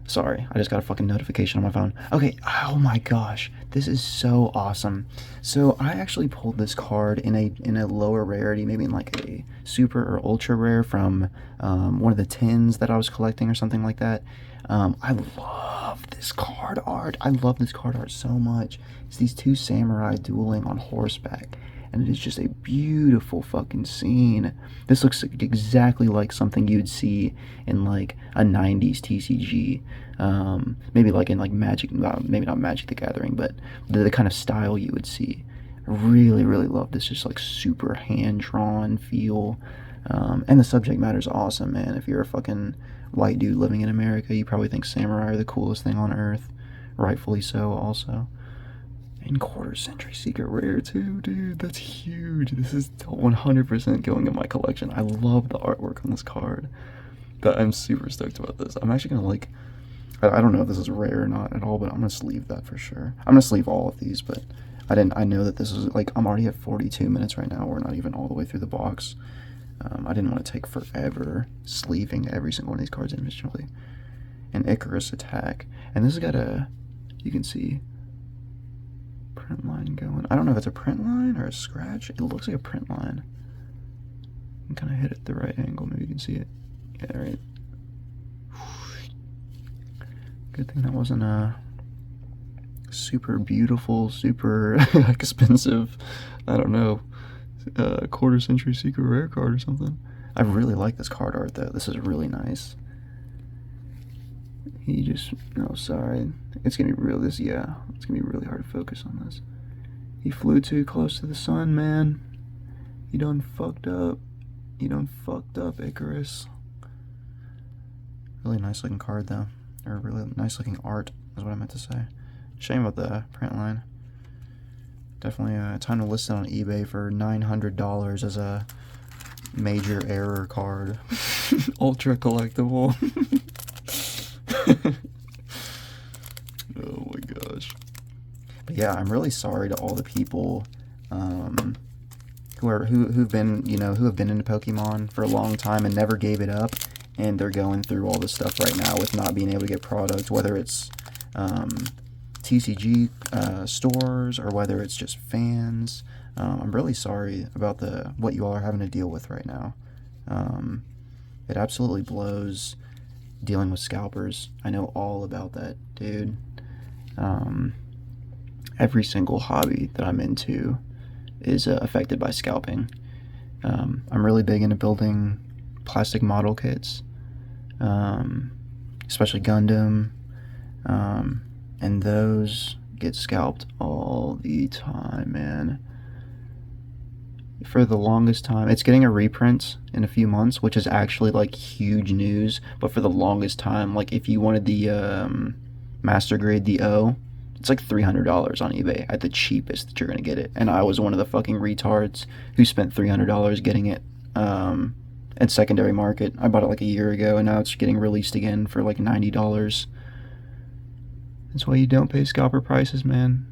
Sorry, I just got a fucking notification on my phone. Okay, oh my gosh, this is so awesome. So I actually pulled this card in a lower rarity, maybe in like a super or ultra rare from one of the tins that I was collecting or something like that. I love this card art. I love this card art so much. It's these two samurai dueling on horseback, and it is just a beautiful fucking scene. This looks exactly like something you'd see in like a 90s TCG. Maybe like in like Magic, maybe not Magic the Gathering, but the kind of style you would see. I really, really love this, just like super hand-drawn feel. And the subject matter is awesome, man. If you're a fucking white dude living in America, you probably think samurai are the coolest thing on earth. Rightfully so, also. And quarter-century secret rare, too, dude. That's huge. This is 100% going in my collection. I love the artwork on this card. But I'm super stoked about this. I'm actually gonna like... I don't know if this is rare or not at all, but I'm gonna sleeve that for sure. I'm gonna sleeve all of these, but I know that this is like... I'm already at 42 minutes right now. We're not even all the way through the box. I didn't want to take forever sleeving every single one of these cards individually. An Icarus Attack. And this has got a... You can see... print line going. I don't know if it's a print line or a scratch. It looks like a print line. You can kind of hit it at the right angle. Maybe you can see it. Yeah, right. Good thing that wasn't a super beautiful, super expensive, I don't know, quarter-century secret rare card or something. I really like this card art, though. This is really nice. He just... No, sorry. It's gonna be real. It's gonna be really hard to focus on this. He flew too close to the sun, man. You done fucked up. You done fucked up, Icarus. Really nice looking card, though. Or really nice looking art, is what I meant to say. Shame about the print line. Definitely time to list it on eBay for $900 as a major error card. Ultra collectible. Oh my gosh. But yeah, I'm really sorry to all the people who've been, you know, who have been into Pokemon for a long time and never gave it up, and they're going through all this stuff right now with not being able to get product, whether it's TCG stores or whether it's just fans. I'm really sorry about what you all are having to deal with right now. It absolutely blows dealing with scalpers. I know all about that, dude. Every single hobby that I'm into is affected by scalping. I'm really big into building plastic model kits, especially Gundam, and those get scalped all the time, man. For the longest time, it's getting a reprint in a few months, which is actually like huge news. But for the longest time, like if you wanted the master grade, the O, it's like $300 on eBay at the cheapest that you're gonna get it. And I was one of the fucking retards who spent $300 getting it at secondary market. I bought it like a year ago, and now it's getting released again for like $90. That's why you don't pay scalper prices, man.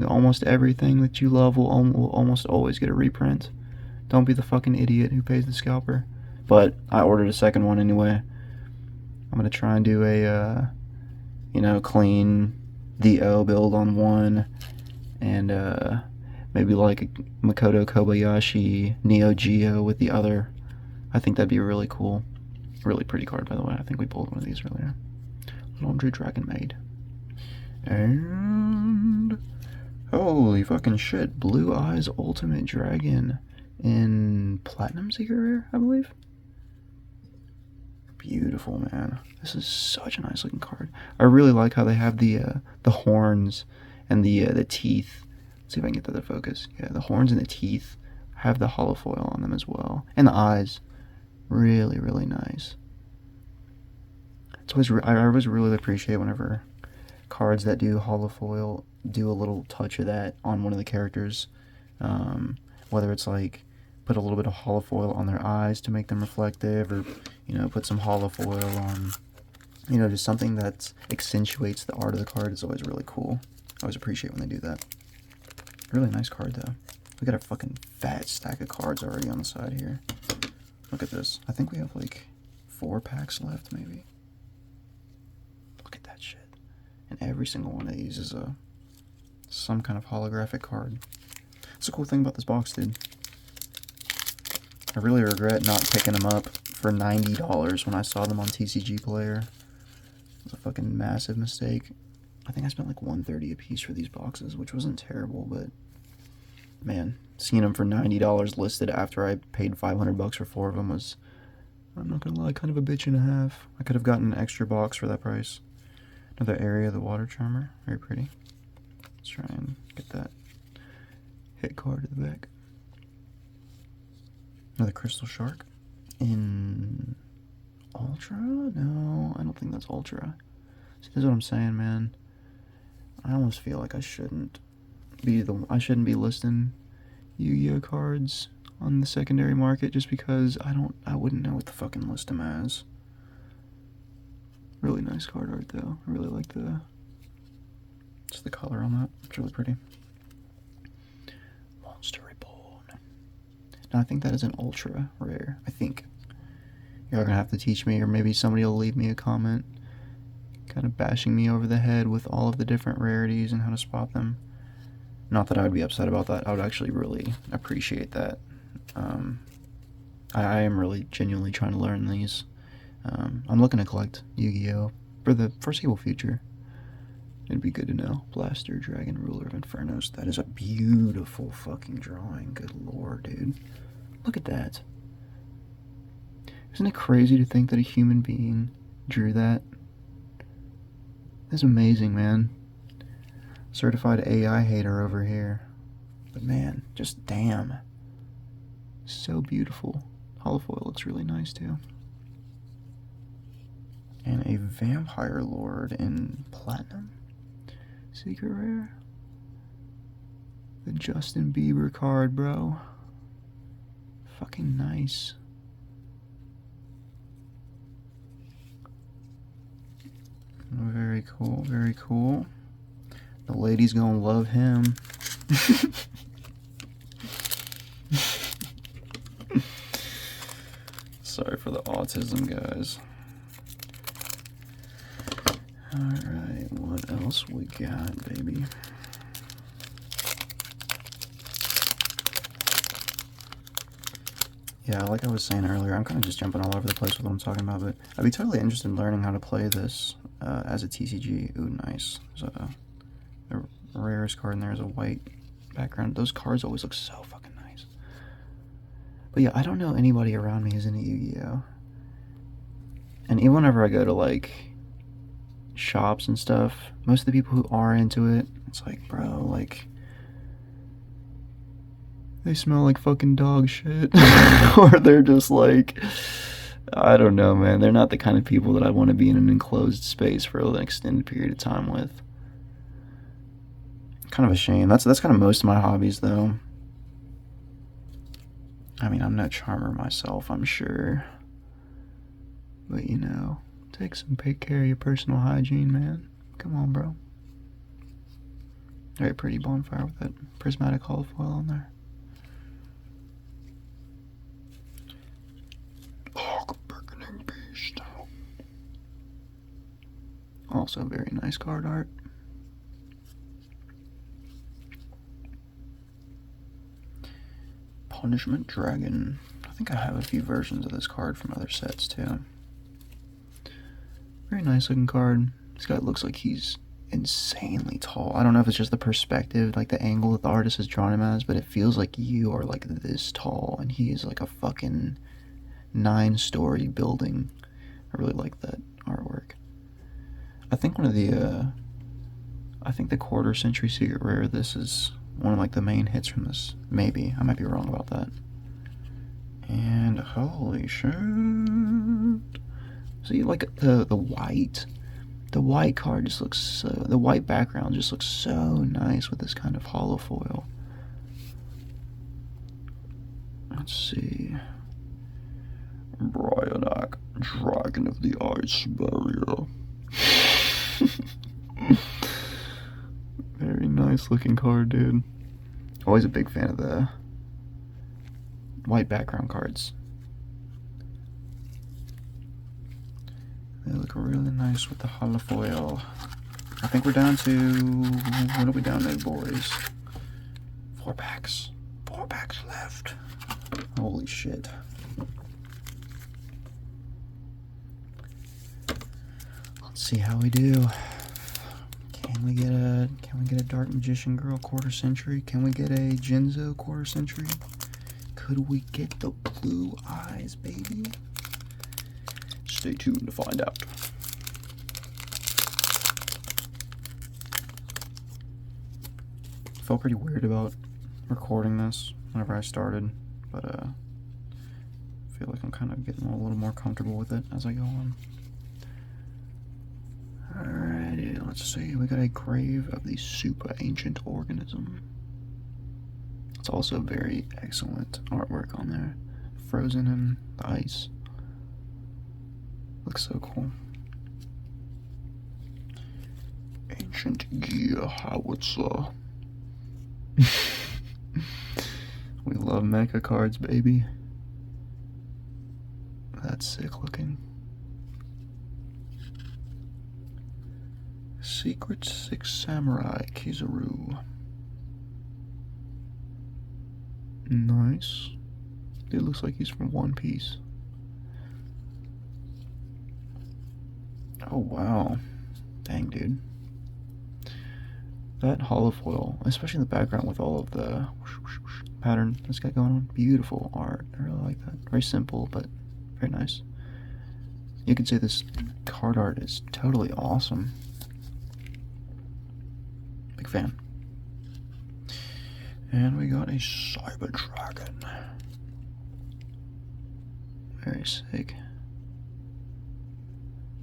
Almost everything that you love will almost always get a reprint. Don't be the fucking idiot who pays the scalper. But I ordered a second one anyway. I'm gonna try and do a, clean the O build on one, and maybe like a Makoto Kobayashi Neo Geo with the other. I think that'd be really cool. Really pretty card, by the way. I think we pulled one of these earlier. Laundry Dragon Maid. And holy fucking shit, Blue Eyes Ultimate Dragon in Platinum Secret Rare, I believe. Beautiful, man. This is such a nice looking card. I really like how they have the horns and the teeth. Let's see if I can get that to focus. Yeah, the horns and the teeth have the hollow foil on them as well, and the eyes. Really, really nice. It's always I always really appreciate whenever cards that do hollow foil do a little touch of that on one of the characters. Whether it's like put a little bit of hollow foil on their eyes to make them reflective, or put some hollow foil on, just something that accentuates the art of the card is always really cool. I always appreciate when they do that. Really nice card though. We got a fucking fat stack of cards already on the side here. Look at this. I think we have like 4 packs left, maybe. Look at that shit. And every single one of these is some kind of holographic card. That's the cool thing about this box, dude. I really regret not picking them up for $90 when I saw them on TCG Player. It was a fucking massive mistake. I think I spent like $130 a piece for these boxes, which wasn't terrible, but man, seeing them for $90 listed after I paid $500 for 4 of them was, I'm not gonna lie, kind of a bitch and a half. I could have gotten an extra box for that price. Another area of the Water Charmer, very pretty. Let's try and get that hit card at the back. Another Crystal Shark in Ultra? No, I don't think that's Ultra. See, this is what I'm saying, man. I almost feel like I shouldn't be listing Yu-Gi-Oh cards on the secondary market just because I wouldn't know what to fucking list them as. Really nice card art though. I really like just the color on that. It's really pretty. Monster Reborn. Now I think that is an ultra rare. I think. You're gonna have to teach me, or maybe somebody will leave me a comment kind of bashing me over the head with all of the different rarities and how to spot them. Not that I would be upset about that. I would actually really appreciate that. I am really genuinely trying to learn these. I'm looking to collect Yu-Gi-Oh! For the foreseeable future. It'd be good to know. Blaster, Dragon, Ruler of Infernos. That is a beautiful fucking drawing. Good lord, dude. Look at that. Isn't it crazy to think that a human being drew that? That's amazing, man. Certified AI hater over here. But man, just damn. So beautiful. Holofoil looks really nice too. And a Vampire Lord in Platinum. Secret Rare. The Justin Bieber card, bro. Fucking nice. Very cool, very cool. The ladies gonna love him. Sorry for the autism, guys. Alright, what else we got, baby? Yeah, like I was saying earlier, I'm kind of just jumping all over the place with what I'm talking about, but I'd be totally interested in learning how to play this as a TCG. Ooh, nice. The rarest card in there is a white background. Those cards always look so fucking nice. But yeah, I don't know anybody around me who's into Yu-Gi-Oh! And even whenever I go to, like, shops and stuff, most of the people who are into it, it's like, bro, like, they smell like fucking dog shit. Or they're just like, I don't know, man. They're not the kind of people that I want to be in an enclosed space for an extended period of time with. Kind of a shame. That's kind of most of my hobbies, though. I mean, I'm no charmer myself, I'm sure. But, take care of your personal hygiene, man. Come on, bro. Very pretty bonfire with that prismatic hollow foil on there. Also very nice card art. Punishment Dragon. I think I have a few versions of this card from other sets too. Very nice looking card. This guy looks like he's insanely tall. I don't know if it's just the perspective, like the angle that the artist has drawn him as, but it feels like you are like this tall and he is like a fucking 9-story building. I really like that artwork. I think one of the I think the quarter century secret rare, this is one of like the main hits from this. Maybe. I might be wrong about that. And holy shit. See, like the white card just looks so, the white background just looks so nice with this kind of hollow foil. Let's see. Bryonak, Dragon of the Ice Barrier. Very nice looking card, dude. Always a big fan of the white background cards. They look really nice with the hollow foil. I think we're down to, what are we down to, boys? 4 packs. 4 packs left. Holy shit. Let's see how we do. Can we get a Dark Magician Girl quarter century? Can we get a Jinzo quarter century? Could we get the blue eyes, baby? Stay tuned to find out. Felt pretty weird about recording this whenever I started, but I feel like I'm kind of getting a little more comfortable with it as I go on. Alrighty, let's see. We got a Grave of the Super Ancient Organism. It's also very excellent artwork on there. Frozen in the ice. Looks so cool. Ancient Gear Howitzer. We love mecha cards, baby. That's sick looking. Secret Six Samurai Kizaru. Nice. It looks like he's from One Piece. Oh wow. Dang, dude. That holofoil, especially in the background with all of the pattern that's got going on. Beautiful art. I really like that. Very simple, but very nice. You could say this card art is totally awesome. Big fan. And we got a Cyber Dragon. Very sick.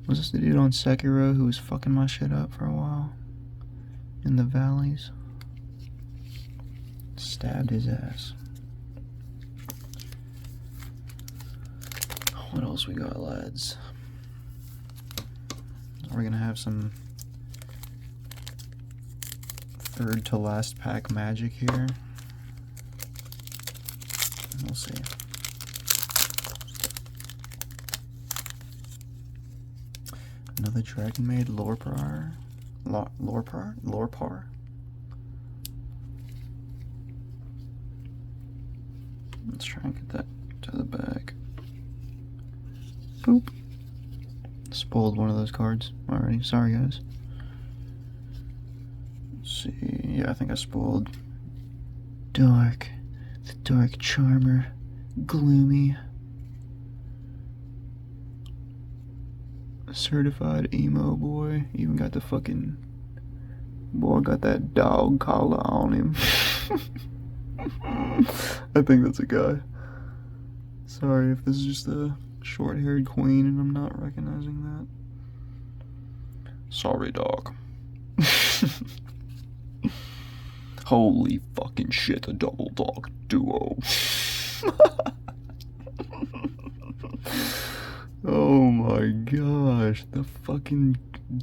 Was this the dude on Sekiro who was fucking my shit up for a while? In the valleys? Stabbed his ass. What else we got, lads? We're gonna have some third to last pack magic here. We'll see. Another Dragon Maid Lorpar. Lorpar? Let's try and get that to the back. Boop. Spoiled one of those cards already. Sorry, guys. Let's see. Yeah, I think I spoiled Dark. The Dark Charmer. Gloomy. Certified emo boy. Even got the fucking boy got that dog collar on him. I think that's a guy. Sorry if this is just a short-haired queen and I'm not recognizing that. Sorry, dog. Holy fucking shit, a double dog duo. Oh my gosh, the fucking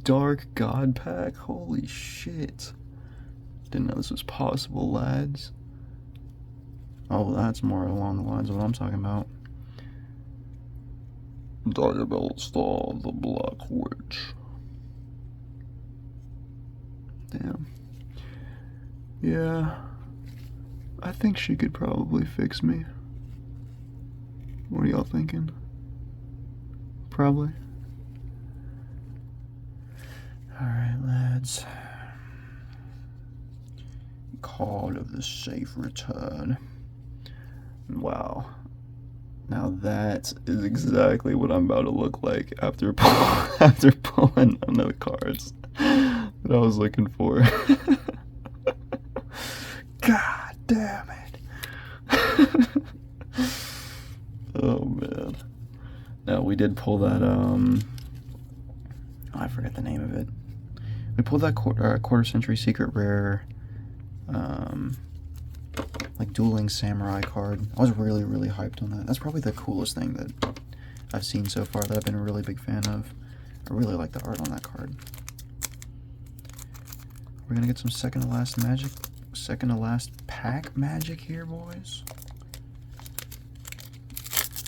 Dark God Pack, holy shit. Didn't know this was possible, lads. Oh, that's more along the lines of what I'm talking about. Diabell Star, the Black Witch. Damn. Yeah. I think she could probably fix me. What are y'all thinking? Probably. Alright, lads. Call of the safe return. Wow. Now that is exactly what I'm about to look like after pulling on the cards that I was looking for. God damn it. Oh man. No, we did pull that I forget the name of it. We pulled that quarter century secret rare like dueling samurai card. I was really hyped on that. That's probably the coolest thing that I've seen so far that I've been a really big fan of. I really like the art on that card. We're gonna get some second to last pack magic here, boys.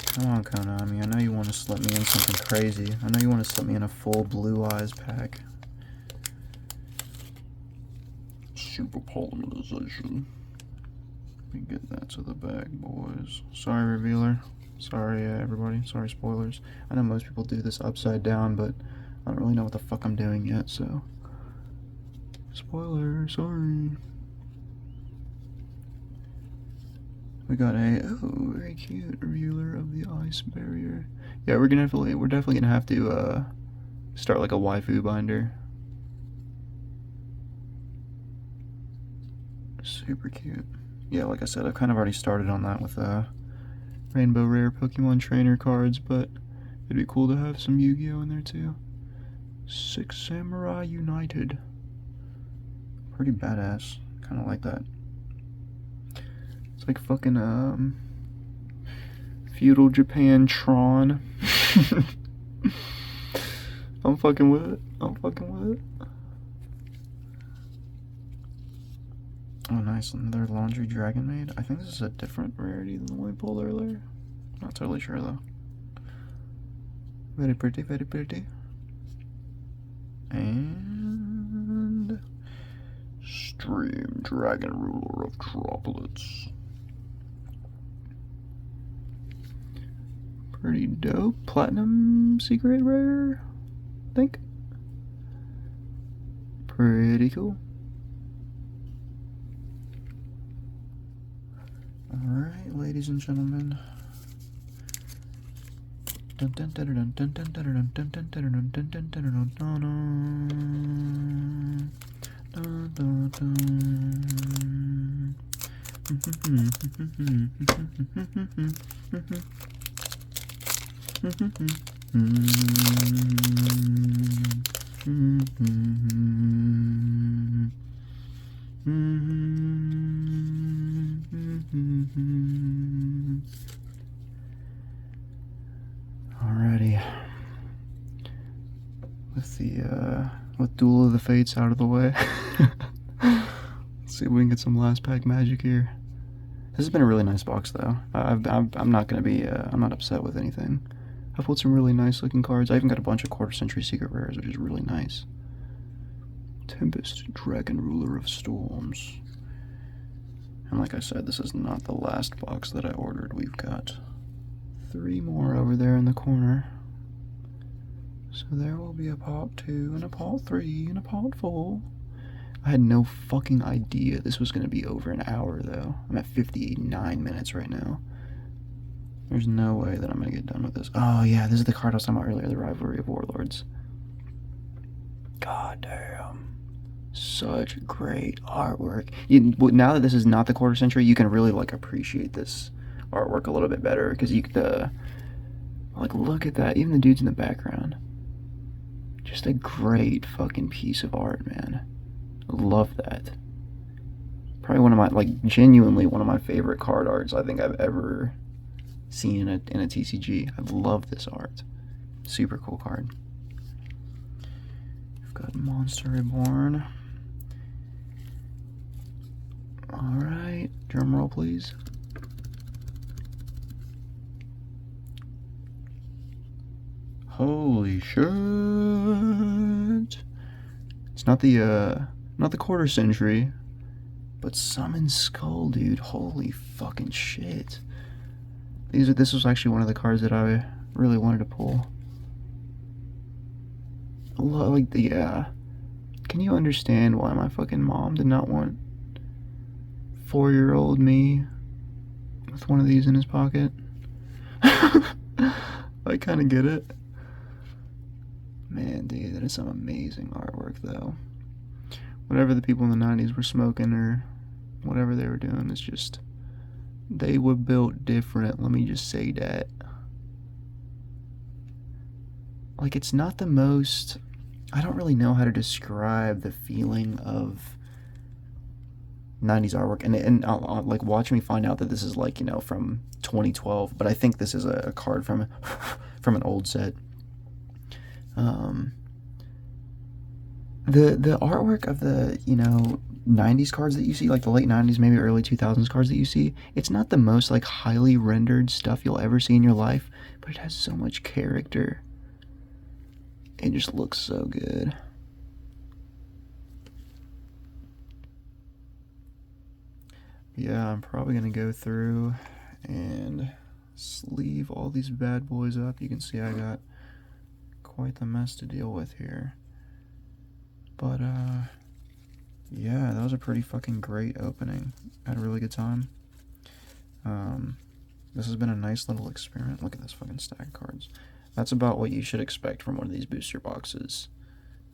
Come on, Konami. I know you want to slip me in something crazy. I know you want to slip me in a full Blue Eyes pack. Super polymerization. Let me get that to the bag, boys. Sorry, revealer. Sorry, everybody. Sorry, spoilers. I know most people do this upside down, but I don't really know what the fuck I'm doing yet, so... Spoiler, sorry. We got a, oh, very cute revealer of the ice barrier. Yeah, we're definitely gonna have to, start like a waifu binder. Super cute. Yeah, like I said, I've kind of already started on that with Rainbow Rare Pokemon Trainer cards, but it'd be cool to have some Yu-Gi-Oh in there too. 6 Samurai United. Pretty badass. Kind of like that. It's like fucking feudal Japan Tron. I'm fucking with it. I'm fucking with it. Oh, nice. Another Laundry Dragon Maid. I think this is a different rarity than the one we pulled earlier. Not totally sure, though. Very pretty, very pretty. And... Stream Dragon Ruler of Droplets. Pretty dope. Platinum Secret Rare, I think. Pretty cool. Alright, ladies and gentlemen. Alrighty. With Duel of the Fates out of the way. Let's see if we can get some last pack magic here. This has been a really nice box though. I'm not gonna be, I'm not upset with anything. I've pulled some really nice looking cards. I even got a bunch of quarter century secret rares, which is really nice. Tempest, Dragon Ruler of Storms. And like I said, this is not the last box that I ordered. We've got 3 more over there in the corner. So there will be a part 2 and a part 3 and a part 4. I had no fucking idea this was going to be over an hour though. I'm at 59 minutes right now. There's no way that I'm going to get done with this. Oh yeah, this is the card I was talking about earlier, the Rivalry of Warlords. God damn. Such great artwork. Now that this is not the quarter century, you can really like appreciate this artwork a little bit better because you could like look at that, even the dudes in the background. Just a great fucking piece of art, man. I love that. Probably one of my, like, genuinely one of my favorite card arts I think I've ever seen in a TCG. I love this art. Super cool card. We've got Monster Reborn. Alright, drum roll please. Holy shit! It's not the quarter century, But Summon Skull, dude, holy fucking shit. This was actually one of the cards that I really wanted to pull. Like, yeah. Can you understand why my fucking mom did not want 4-year-old me with one of these in his pocket? I kind of get it. Man, dude, that is some amazing artwork, though. Whatever the people in the 90s were smoking or whatever they were doing, it's just, they were built different, let me just say that. Like, it's not the most, I don't really know how to describe the feeling of 90s artwork, and I'll, like, watch me find out that this is, like, you know, from 2012, but I think this is a card from from an old set. The artwork of the, you know, 90s cards that you see, like the late 90s, maybe early 2000s cards that you see, it's not the most, like, highly rendered stuff you'll ever see in your life, but it has so much character. It just looks so good. Yeah, I'm probably gonna go through and sleeve all these bad boys up. You can see I got quite the mess to deal with here. But, yeah, that was a pretty fucking great opening. I had a really good time. This has been a nice little experiment. Look at this fucking stack of cards. That's about what you should expect from one of these booster boxes.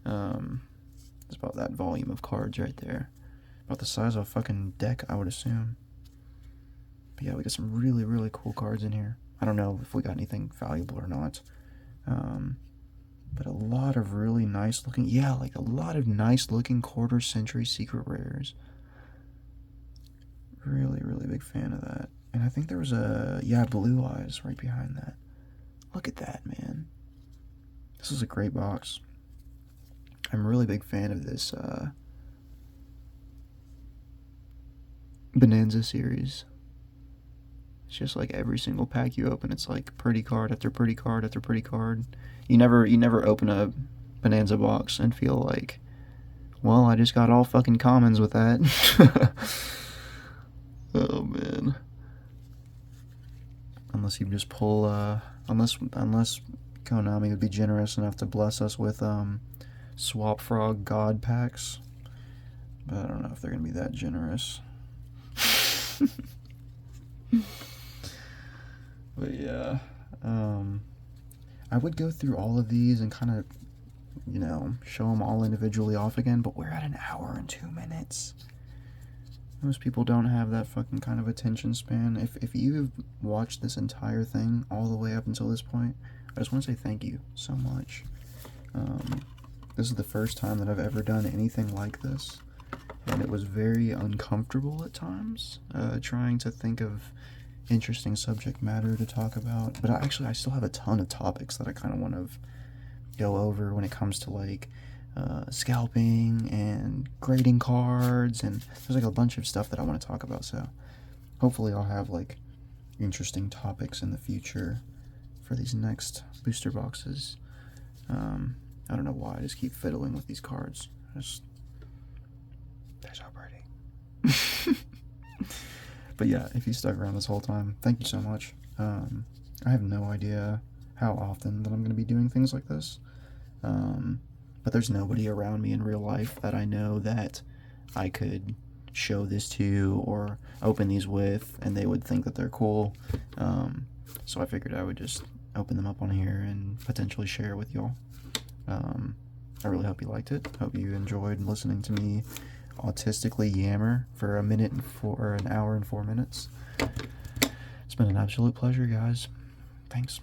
It's about that volume of cards right there. About the size of a fucking deck, I would assume. But yeah, we got some really, really cool cards in here. I don't know if we got anything valuable or not. But a lot of really nice looking, yeah, like a lot of nice looking quarter century secret rares. Really, really big fan of that. And I think there was a, yeah, Blue Eyes right behind that. Look at that, man. This is a great box. I'm a really big fan of this Bonanza series. It's just like every single pack you open, it's like pretty card after pretty card after pretty card. You never open a Bonanza box and feel like, well, I just got all fucking commons with that. Oh man. Unless you just pull unless Konami would be generous enough to bless us with Swap Frog God packs. But I don't know if they're gonna be that generous. But yeah, I would go through all of these and kind of, you know, show them all individually off again, but we're at an hour and 2 minutes. Most people don't have that fucking kind of attention span. If you've watched this entire thing all the way up until this point, I just want to say thank you so much. This is the first time that I've ever done anything like this, and it was very uncomfortable at times, trying to think of interesting subject matter to talk about. But I still have a ton of topics that I kind of want to go over when it comes to, like, scalping and grading cards, and there's like a bunch of stuff that I want to talk about, so hopefully I'll have like interesting topics in the future for these next booster boxes. I don't know why I just keep fiddling with these cards. They're so pretty. But yeah, if you stuck around this whole time, thank you so much. I have no idea how often that I'm going to be doing things like this. But there's nobody around me in real life that I know that I could show this to or open these with, and they would think that they're cool. So I figured I would just open them up on here and potentially share with y'all. I really hope you liked it. Hope you enjoyed listening to me autistically yammer for an hour and 4 minutes. It's been an absolute pleasure, guys. Thanks.